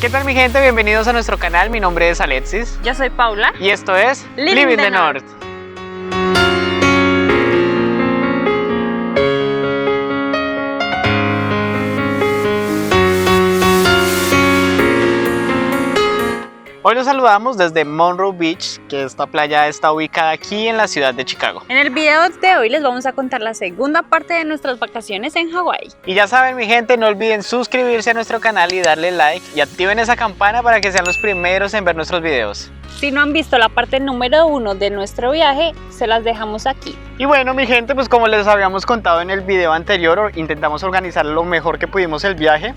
¿Qué tal mi gente? Bienvenidos a nuestro canal, mi nombre es Alexis. Yo soy Paula. Y esto es Living the North. Hoy los saludamos desde Monroe Beach, que esta playa está ubicada aquí en la ciudad de Chicago. En el video de hoy les vamos a contar la segunda parte de nuestras vacaciones en Hawái. Y ya saben mi gente, no olviden suscribirse a nuestro canal y darle like y activen esa campana para que sean los primeros en ver nuestros videos. Si no han visto la parte número 1 de nuestro viaje, se las dejamos aquí. Y bueno mi gente, pues como les habíamos contado en el video anterior, intentamos organizar lo mejor que pudimos el viaje.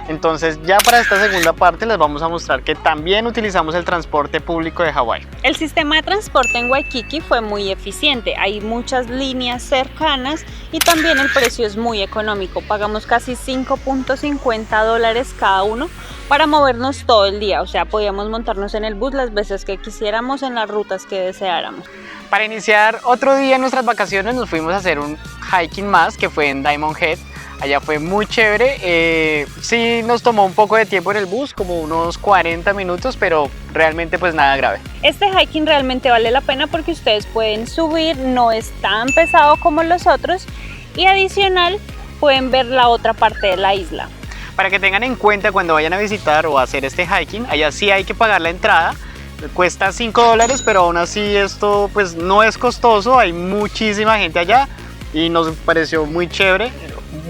Entonces ya para esta segunda parte les vamos a mostrar que también utilizamos el transporte público de Hawái. El sistema de transporte en Waikiki fue muy eficiente, hay muchas líneas cercanas y también el precio es muy económico. Pagamos casi $5.50 cada uno para movernos todo el día, o sea, podíamos montarnos en el bus las veces que quisiéramos en las rutas que deseáramos. Para iniciar otro día en nuestras vacaciones nos fuimos a hacer un hiking más que fue en Diamond Head. Allá fue muy chévere, sí nos tomó un poco de tiempo en el bus, como unos 40 minutos, pero realmente pues nada grave. Este hiking realmente vale la pena porque ustedes pueden subir, no es tan pesado como los otros y adicional pueden ver la otra parte de la isla. Para que tengan en cuenta cuando vayan a visitar o a hacer este hiking, allá sí hay que pagar la entrada, cuesta $5, pero aún así esto pues no es costoso, hay muchísima gente allá y nos pareció muy chévere.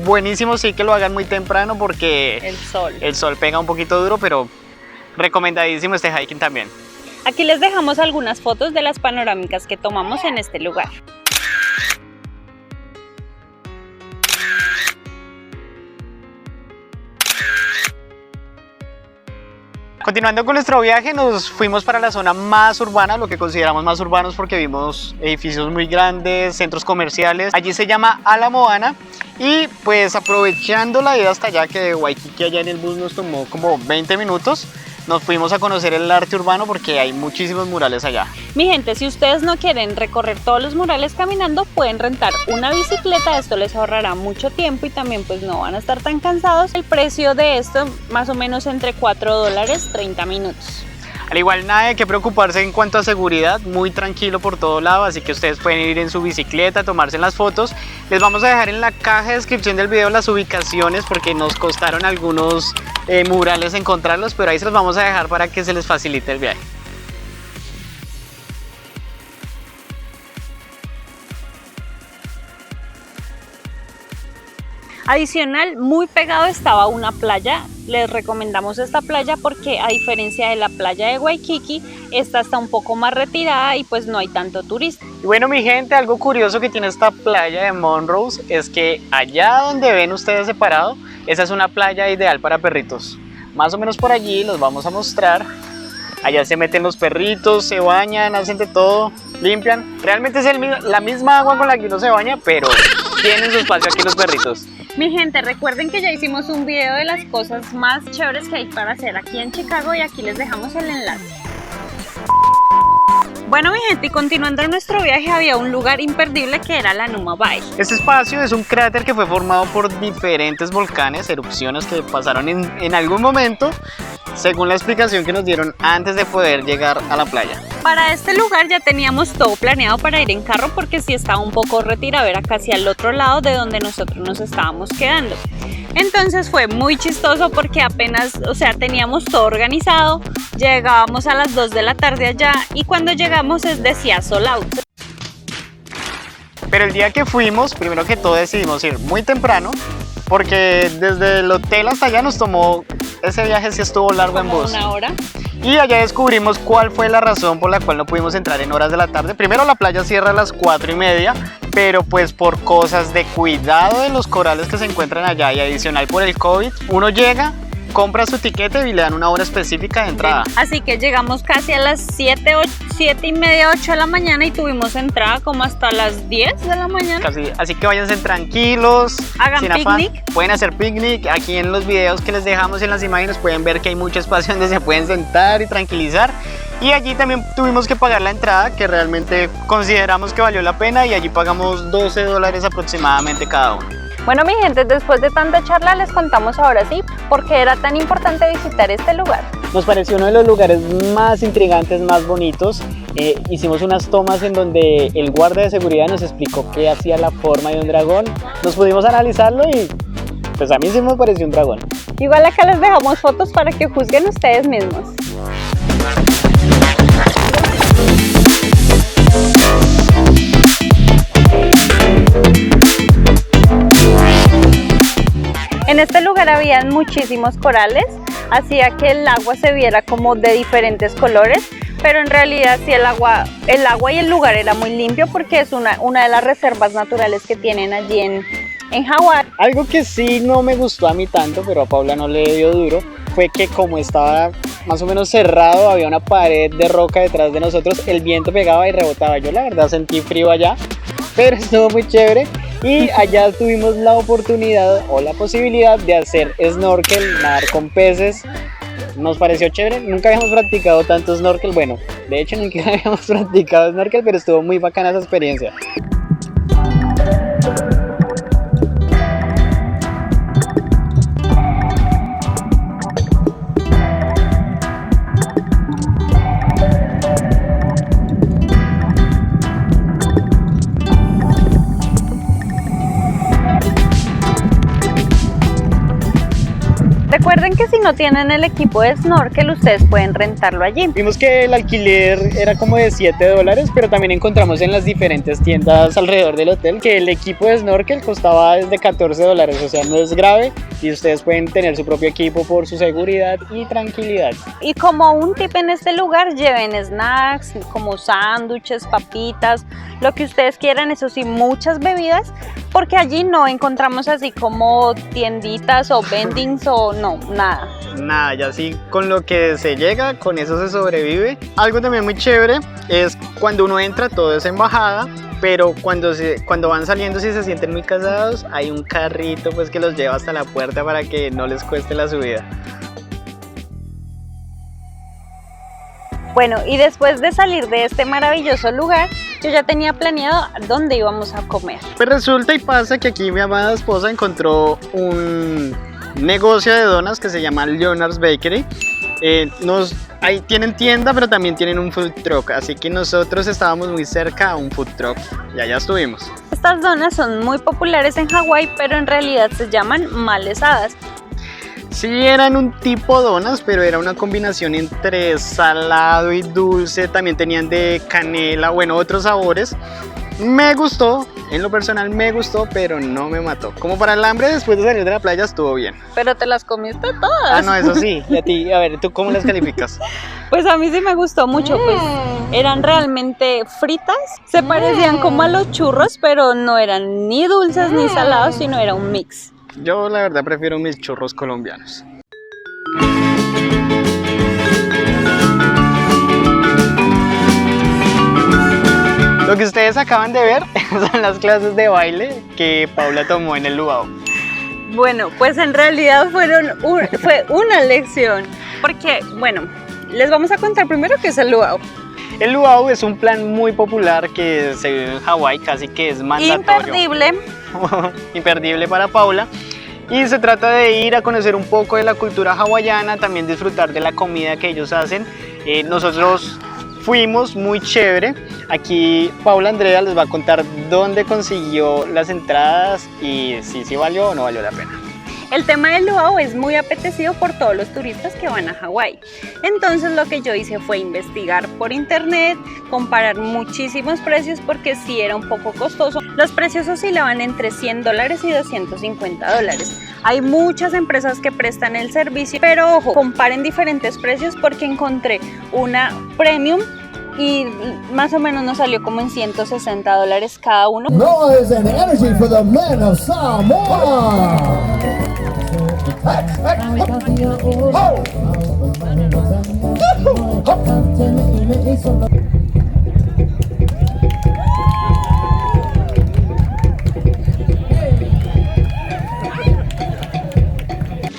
Buenísimo sí que lo hagan muy temprano porque el sol pega un poquito duro, pero recomendadísimo este hiking también. Aquí les dejamos algunas fotos de las panorámicas que tomamos en este lugar. Continuando con nuestro viaje, nos fuimos para la zona más urbana, lo que consideramos más urbanos porque vimos edificios muy grandes, centros comerciales. Allí se llama Ala Moana y pues aprovechando la ida hasta allá, que de Waikiki allá en el bus nos tomó como 20 minutos, nos fuimos a conocer el arte urbano porque hay muchísimos murales allá. Mi gente, si ustedes no quieren recorrer todos los murales caminando, pueden rentar una bicicleta, esto les ahorrará mucho tiempo y también pues no van a estar tan cansados. El precio de esto más o menos entre $4, 30 minutos. Al igual nada de qué preocuparse en cuanto a seguridad, muy tranquilo por todo lado, así que ustedes pueden ir en su bicicleta, tomarse las fotos. Les vamos a dejar en la caja de descripción del video las ubicaciones porque nos costaron algunos murales encontrarlos, pero ahí se los vamos a dejar para que se les facilite el viaje. Adicional, muy pegado estaba una playa. Les recomendamos esta playa porque a diferencia de la playa de Waikiki, esta está un poco más retirada y pues no hay tanto turista. Y bueno mi gente, algo curioso que tiene esta playa de Monroe es que allá donde ven ustedes separado, esa es una playa ideal para perritos. Más o menos por allí los vamos a mostrar. Allá se meten los perritos, se bañan, hacen de todo, limpian. Realmente es la misma agua con la que uno se baña, pero tienen su espacio aquí los perritos. Mi gente, recuerden que ya hicimos un video de las cosas más chéveres que hay para hacer aquí en Chicago y aquí les dejamos el enlace. Bueno mi gente, y continuando en nuestro viaje había un lugar imperdible que era la Numa Bay. Este espacio es un cráter que fue formado por diferentes volcanes, erupciones que pasaron en algún momento, según la explicación que nos dieron antes de poder llegar a la playa. Para este lugar ya teníamos todo planeado para ir en carro porque sí estaba un poco retirado, era casi al otro lado de donde nosotros nos estábamos quedando. Entonces fue muy chistoso porque apenas, o sea, teníamos todo organizado, llegábamos a las 2 de la tarde allá y cuando llegamos decía sold out. Pero el día que fuimos, primero que todo decidimos ir muy temprano porque desde el hotel hasta allá nos tomó, ese viaje sí estuvo largo en bus. Una hora. Y allá descubrimos cuál fue la razón por la cual no pudimos entrar en horas de la tarde. Primero la playa cierra a las 4:30, pero pues por cosas de cuidado de los corales que se encuentran allá y adicional por el COVID, uno llega, compra su tiquete y le dan una hora específica de entrada. Así que llegamos casi a las 7:30, 8 de la mañana y tuvimos entrada como hasta las 10 de la mañana. Así que váyanse tranquilos, hagan sin picnic. Afán. Pueden hacer picnic. Aquí en los videos que les dejamos en las imágenes pueden ver que hay mucho espacio donde se pueden sentar y tranquilizar. Y allí también tuvimos que pagar la entrada, que realmente consideramos que valió la pena, y allí pagamos $12 aproximadamente cada uno. Bueno, mi gente, después de tanta charla les contamos ahora sí por qué era tan importante visitar este lugar. Nos pareció uno de los lugares más intrigantes, más bonitos. Hicimos unas tomas en donde el guardia de seguridad nos explicó qué hacía la forma de un dragón. Nos pudimos analizarlo y pues a mí sí me pareció un dragón. Igual acá les dejamos fotos para que juzguen ustedes mismos. En este lugar habían muchísimos corales, hacía que el agua se viera como de diferentes colores, pero en realidad sí el agua y el lugar era muy limpio porque es una de las reservas naturales que tienen allí en Hawái. Algo que sí no me gustó a mí tanto, pero a Paula no le dio duro, fue que como estaba más o menos cerrado, había una pared de roca detrás de nosotros, el viento pegaba y rebotaba. Yo la verdad sentí frío allá, pero estuvo muy chévere. Y allá tuvimos la oportunidad o la posibilidad de hacer snorkel, nadar con peces. Nos pareció chévere, nunca habíamos practicado tanto snorkel, bueno, de hecho nunca habíamos practicado snorkel, pero estuvo muy bacana esa experiencia. Recuerden que si no tienen el equipo de snorkel, ustedes pueden rentarlo allí. Vimos que el alquiler era como de $7, pero también encontramos en las diferentes tiendas alrededor del hotel que el equipo de snorkel costaba desde $14, o sea, no es grave y ustedes pueden tener su propio equipo por su seguridad y tranquilidad. Y como un tip en este lugar, lleven snacks como sándwiches, papitas, lo que ustedes quieran, eso sí, muchas bebidas, porque allí no encontramos así como tienditas o vendings o no, nada. Nada, ya sí, con lo que se llega, con eso se sobrevive. Algo también muy chévere es cuando uno entra, todo es en bajada, pero cuando van saliendo, si se sienten muy cansados, hay un carrito pues que los lleva hasta la puerta para que no les cueste la subida. Bueno, y después de salir de este maravilloso lugar, yo ya tenía planeado dónde íbamos a comer. Pues resulta y pasa que aquí mi amada esposa encontró un negocio de donas que se llama Leonard's Bakery. Ahí tienen tienda, pero también tienen un food truck, así que nosotros estábamos muy cerca a un food truck y allá estuvimos. Estas donas son muy populares en Hawái, pero en realidad se llaman malesadas. Sí, eran un tipo donas, pero era una combinación entre salado y dulce, también tenían de canela, bueno, otros sabores. Me gustó, en lo personal me gustó, pero no me mató. Como para el hambre después de salir de la playa estuvo bien. Pero te las comiste todas. Ah, no, eso sí. Y a ti, a ver, ¿tú cómo las calificas? Pues a mí sí me gustó mucho, pues eran realmente fritas. Se parecían como a los churros, pero no eran ni dulces ni salados, sino era un mix. Yo la verdad prefiero mis churros colombianos. Lo que ustedes acaban de ver son las clases de baile que Paula tomó en el luau. Bueno, pues en realidad fue una lección, porque, bueno, les vamos a contar primero qué es el luau. El luau es un plan muy popular que se vive en Hawái, casi que es mandatorio. Imperdible. Imperdible para Paula. Y se trata de ir a conocer un poco de la cultura hawaiana, también disfrutar de la comida que ellos hacen. Nosotros fuimos, muy chévere. Aquí Paula Andrea les va a contar dónde consiguió las entradas y si valió o no valió la pena. El tema del luau es muy apetecido por todos los turistas que van a Hawái. Entonces lo que yo hice fue investigar por internet, comparar muchísimos precios porque sí era un poco costoso. Los precios oscilaban entre $100 y $250. Hay muchas empresas que prestan el servicio, pero ojo, comparen diferentes precios porque encontré una premium y más o menos nos salió como en $160 cada uno. Noise and energy for the men of Samoa.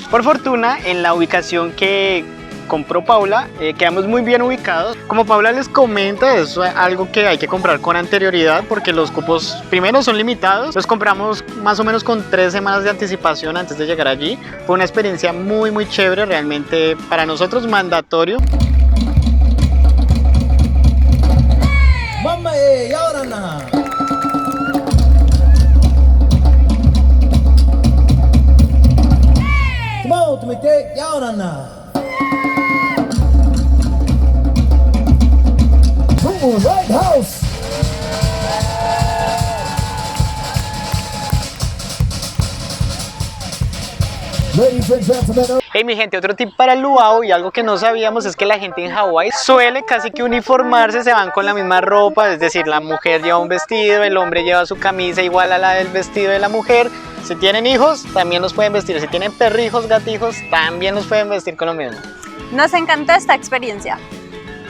Por fortuna, en la ubicación que compró Paula, quedamos muy bien ubicados. Como Paula les comenta, es algo que hay que comprar con anterioridad porque los cupos primero son limitados. Los compramos más o menos con 3 semanas de anticipación antes de llegar allí. Fue una experiencia muy chévere, realmente para nosotros mandatorio. Mamma, y ahora nada. Come on, Timothy, y ahora nada. Right house. Ladies and gentlemen. Hey mi gente, otro tip para el luau y algo que no sabíamos es que la gente en Hawái suele casi que uniformarse, se van con la misma ropa, es decir, la mujer lleva un vestido, el hombre lleva su camisa igual a la del vestido de la mujer. Si tienen hijos, también los pueden vestir, si tienen perrijos, gatijos, también los pueden vestir con lo mismo. Nos encantó esta experiencia.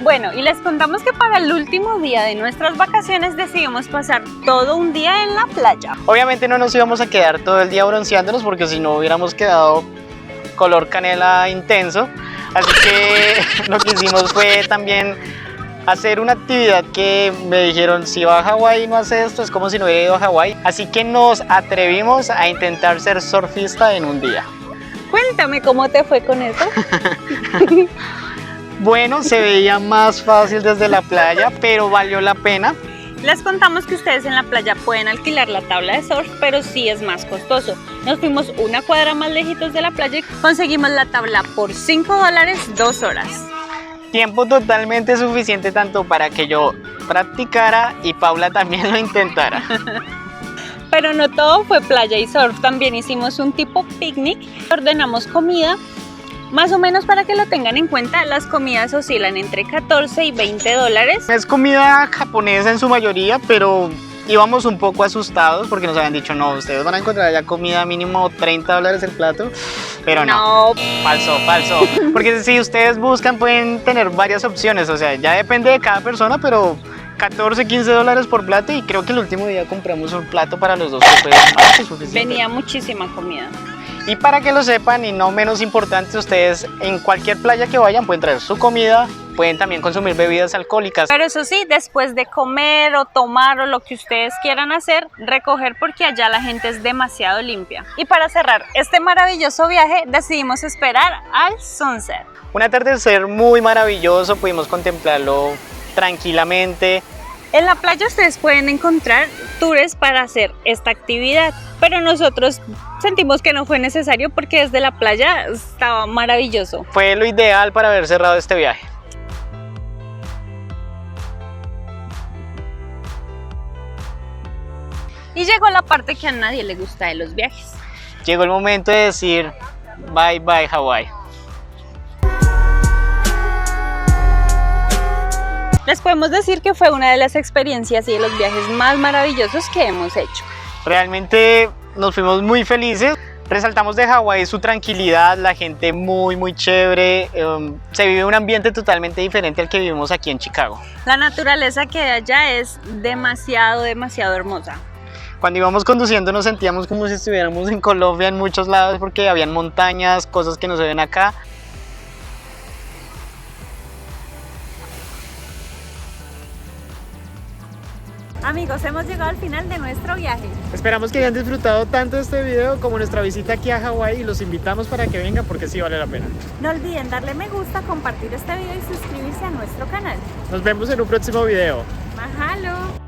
Bueno, y les contamos que para el último día de nuestras vacaciones decidimos pasar todo un día en la playa. Obviamente no nos íbamos a quedar todo el día bronceándonos porque si no hubiéramos quedado color canela intenso, así que lo que hicimos fue también hacer una actividad que me dijeron, si va a Hawái y no hace esto es como si no hubiera ido a Hawái, así que nos atrevimos a intentar ser surfista en un día. Cuéntame cómo te fue con eso. Bueno, se veía más fácil desde la playa, pero valió la pena. Les contamos que ustedes en la playa pueden alquilar la tabla de surf, pero sí es más costoso. Nos fuimos una cuadra más lejitos de la playa y conseguimos la tabla por $5, 2 horas. Tiempo totalmente suficiente tanto para que yo practicara y Paula también lo intentara. Pero no todo fue playa y surf, también hicimos un tipo picnic, ordenamos comida. Más o menos para que lo tengan en cuenta, las comidas oscilan entre 14 y $20. Es comida japonesa en su mayoría, pero íbamos un poco asustados porque nos habían dicho, no, ustedes van a encontrar allá comida mínimo $30 el plato, pero no. Falso, porque si ustedes buscan pueden tener varias opciones, o sea, ya depende de cada persona, pero $14, $15 por plato y creo que el último día compramos un plato para los dos que fue más que suficiente. Venía muchísima comida. Y para que lo sepan y no menos importante, ustedes en cualquier playa que vayan pueden traer su comida, pueden también consumir bebidas alcohólicas. Pero eso sí, después de comer o tomar o lo que ustedes quieran hacer, recoger porque allá la gente es demasiado limpia. Y para cerrar este maravilloso viaje, decidimos esperar al sunset. Un atardecer muy maravilloso, pudimos contemplarlo tranquilamente. En la playa ustedes pueden encontrar tours para hacer esta actividad, pero nosotros sentimos que no fue necesario porque desde la playa estaba maravilloso. Fue lo ideal para haber cerrado este viaje. Y llegó la parte que a nadie le gusta de los viajes. Llegó el momento de decir bye bye Hawái. Les podemos decir que fue una de las experiencias y de los viajes más maravillosos que hemos hecho. Realmente nos fuimos muy felices. Resaltamos de Hawái su tranquilidad, la gente muy chévere. Se vive un ambiente totalmente diferente al que vivimos aquí en Chicago. La naturaleza que hay allá es demasiado hermosa. Cuando íbamos conduciendo nos sentíamos como si estuviéramos en Colombia en muchos lados porque habían montañas, cosas que no se ven acá. Amigos, hemos llegado al final de nuestro viaje. Esperamos que hayan disfrutado tanto este video como nuestra visita aquí a Hawái y los invitamos para que vengan porque sí vale la pena. No olviden darle me gusta, compartir este video y suscribirse a nuestro canal. Nos vemos en un próximo video. ¡Mahalo!